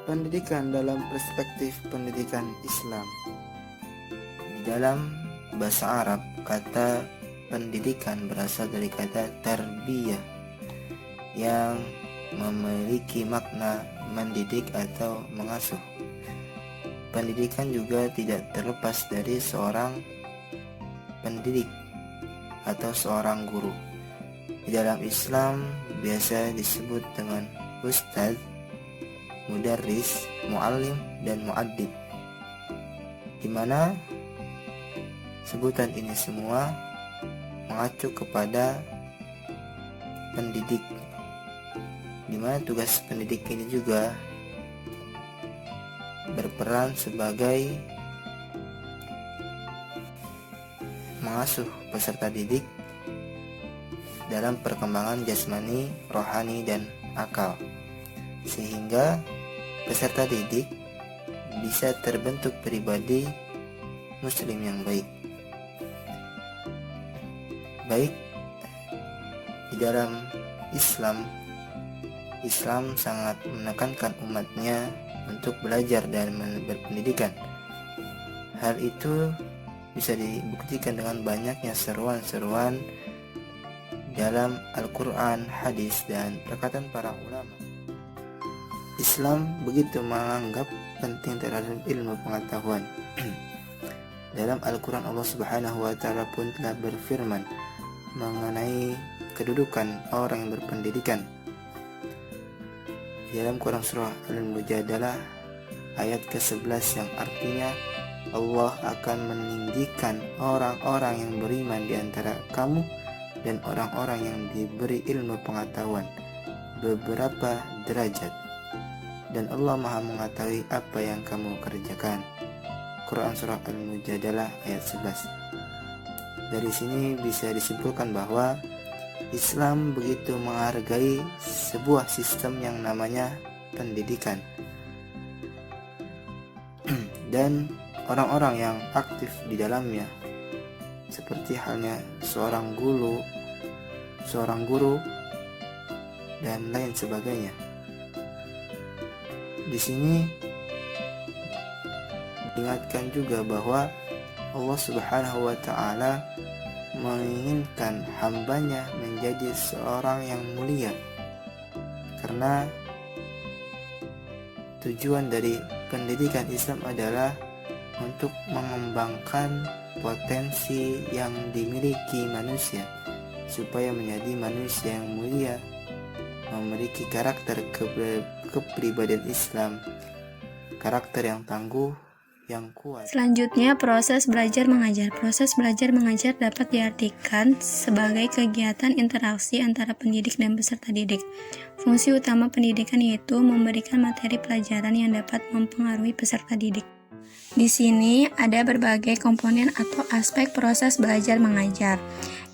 Pendidikan dalam perspektif pendidikan Islam. Di dalam bahasa Arab, kata pendidikan berasal dari kata tarbiyah yang memiliki makna mendidik atau mengasuh. Pendidikan juga tidak terlepas dari seorang pendidik atau seorang guru. Di dalam Islam biasa disebut dengan ustadz, mudarris, muallim, dan muaddib, di mana sebutan ini semua mengacu kepada pendidik, di mana tugas pendidik ini juga berperan sebagai mengasuh peserta didik dalam perkembangan jasmani, rohani, dan akal, sehingga peserta didik bisa terbentuk pribadi muslim yang baik. Di dalam Islam sangat menekankan umatnya untuk belajar dan berpendidikan. Hal itu bisa dibuktikan dengan banyaknya seruan-seruan dalam Al-Quran, hadis, dan perkataan para ulama. Islam begitu menganggap penting terhadap ilmu pengetahuan. Dalam Al-Quran, Allah Subhanahu wa Ta'ala pun telah berfirman mengenai kedudukan orang yang berpendidikan. Dalam Quran surah Al-Mujadalah ayat ke-11 yang artinya Allah akan meninggikan orang-orang yang beriman di antara kamu dan orang-orang yang diberi ilmu pengetahuan beberapa derajat, dan Allah Maha mengetahui apa yang kamu kerjakan. Quran surah Al-Mujadalah ayat 11. Dari sini bisa disimpulkan bahwa Islam begitu menghargai sebuah sistem yang namanya pendidikan dan orang-orang yang aktif di dalamnya, seperti halnya seorang guru, dan lain sebagainya. Di sini diingatkan juga bahwa Allah Subhanahu wa Ta'ala menginginkan hambanya menjadi seorang yang mulia, karena tujuan dari pendidikan Islam adalah untuk mengembangkan potensi yang dimiliki manusia supaya menjadi manusia yang mulia, memiliki karakter kepribadian Islam, karakter yang tangguh, yang kuat. Selanjutnya, proses belajar mengajar. Proses belajar mengajar dapat diartikan sebagai kegiatan interaksi antara pendidik dan peserta didik. Fungsi utama pendidikan yaitu memberikan materi pelajaran yang dapat mempengaruhi peserta didik. Di sini ada berbagai komponen atau aspek proses belajar mengajar.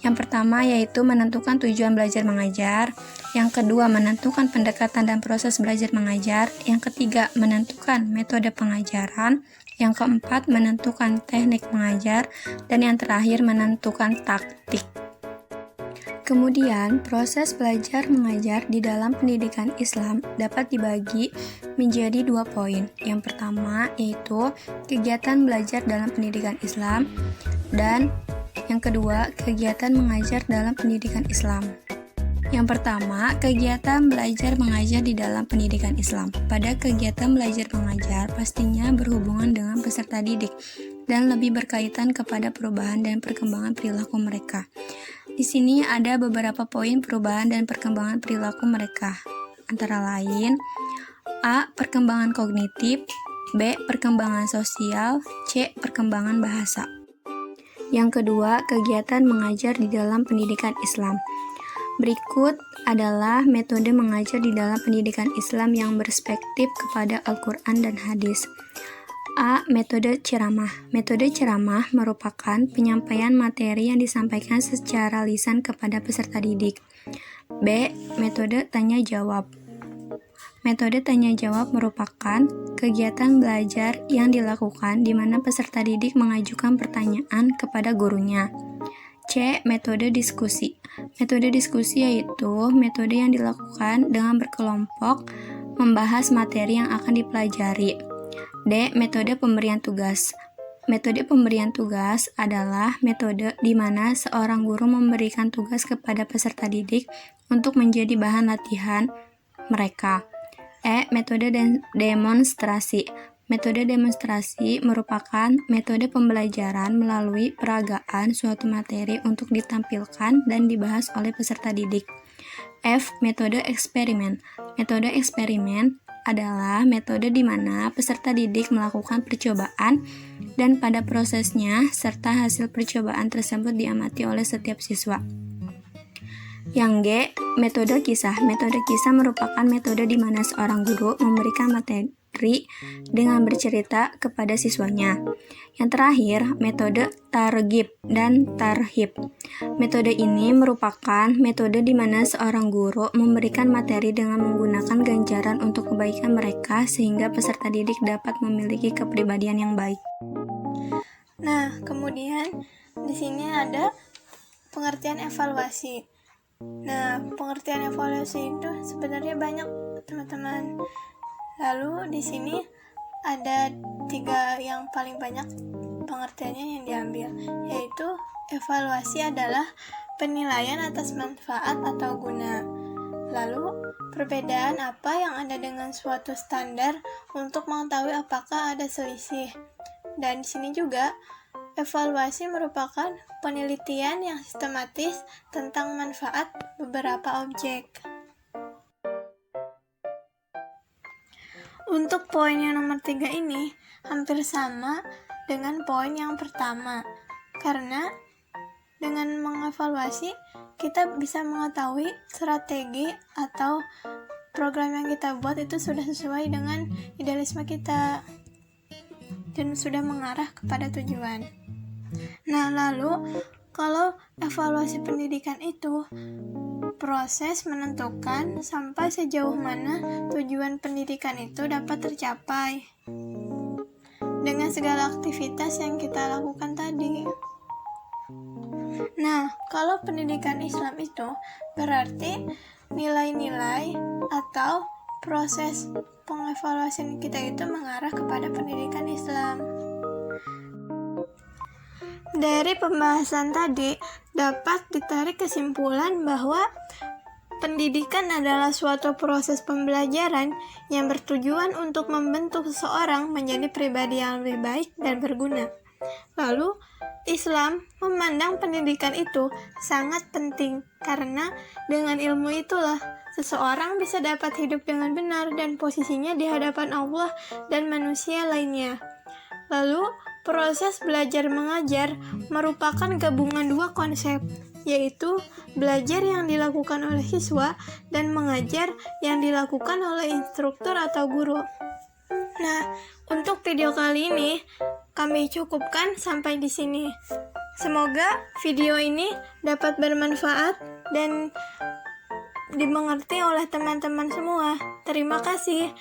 Yang pertama yaitu menentukan tujuan belajar mengajar. Yang kedua, menentukan pendekatan dan proses belajar mengajar. Yang ketiga, menentukan metode pengajaran. Yang keempat, menentukan teknik mengajar. Dan yang terakhir, menentukan taktik. Kemudian, proses belajar mengajar di dalam pendidikan Islam dapat dibagi menjadi 2 poin. Yang pertama yaitu kegiatan belajar dalam pendidikan Islam, dan yang kedua, kegiatan mengajar dalam pendidikan Islam. Yang pertama, kegiatan belajar mengajar di dalam pendidikan Islam. Pada kegiatan belajar mengajar pastinya berhubungan dengan peserta didik dan lebih berkaitan kepada perubahan dan perkembangan perilaku mereka. Di sini ada beberapa poin perubahan dan perkembangan perilaku mereka, antara lain A. Perkembangan kognitif, B. Perkembangan sosial, C. Perkembangan bahasa. Yang kedua, kegiatan mengajar di dalam pendidikan Islam. Berikut adalah metode mengajar di dalam pendidikan Islam yang berperspektif kepada Al-Quran dan hadis. A. Metode ceramah. Metode ceramah merupakan penyampaian materi yang disampaikan secara lisan kepada peserta didik. B. Metode tanya jawab. Metode tanya jawab merupakan kegiatan belajar yang dilakukan di mana peserta didik mengajukan pertanyaan kepada gurunya. C. Metode diskusi. Metode diskusi yaitu metode yang dilakukan dengan berkelompok membahas materi yang akan dipelajari. D. Metode pemberian tugas. Metode pemberian tugas adalah metode di mana seorang guru memberikan tugas kepada peserta didik untuk menjadi bahan latihan mereka. E. Metode demonstrasi. Metode demonstrasi merupakan metode pembelajaran melalui peragaan suatu materi untuk ditampilkan dan dibahas oleh peserta didik. F. Metode eksperimen. Metode eksperimen adalah metode di mana peserta didik melakukan percobaan dan pada prosesnya serta hasil percobaan tersebut diamati oleh setiap siswa. Yang G. Metode kisah. Metode kisah merupakan metode di mana seorang guru memberikan materi dengan bercerita kepada siswanya. Yang terakhir, metode targhib dan tarhib. Metode ini merupakan metode di mana seorang guru memberikan materi dengan menggunakan ganjaran untuk kebaikan mereka sehingga peserta didik dapat memiliki kepribadian yang baik. Nah, kemudian di sini ada pengertian evaluasi. Nah, pengertian evaluasi itu sebenarnya banyak, teman-teman. Lalu di sini ada 3 yang paling banyak pengertiannya yang diambil, yaitu evaluasi adalah penilaian atas manfaat atau guna. Lalu, perbedaan apa yang ada dengan suatu standar untuk mengetahui apakah ada selisih. Dan di sini juga evaluasi merupakan penelitian yang sistematis tentang manfaat beberapa objek. Untuk poin yang nomor 3 ini hampir sama dengan poin yang pertama, karena dengan mengevaluasi kita bisa mengetahui strategi atau program yang kita buat itu sudah sesuai dengan idealisme kita dan sudah mengarah kepada tujuan. Nah, lalu kalau evaluasi pendidikan itu proses menentukan sampai sejauh mana tujuan pendidikan itu dapat tercapai dengan segala aktivitas yang kita lakukan tadi. Nah, kalau pendidikan Islam itu berarti nilai-nilai atau proses pengevaluasian kita itu mengarah kepada pendidikan Islam. Dari pembahasan tadi dapat ditarik kesimpulan bahwa pendidikan adalah suatu proses pembelajaran yang bertujuan untuk membentuk seseorang menjadi pribadi yang lebih baik dan berguna. Lalu, Islam memandang pendidikan itu sangat penting karena dengan ilmu itulah seseorang bisa dapat hidup dengan benar dan posisinya di hadapan Allah dan manusia lainnya. Lalu, proses belajar mengajar merupakan gabungan 2 konsep, yaitu belajar yang dilakukan oleh siswa dan mengajar yang dilakukan oleh instruktur atau guru. Nah, untuk video kali ini kami cukupkan sampai di sini. Semoga video ini dapat bermanfaat dan dimengerti oleh teman-teman semua. Terima kasih.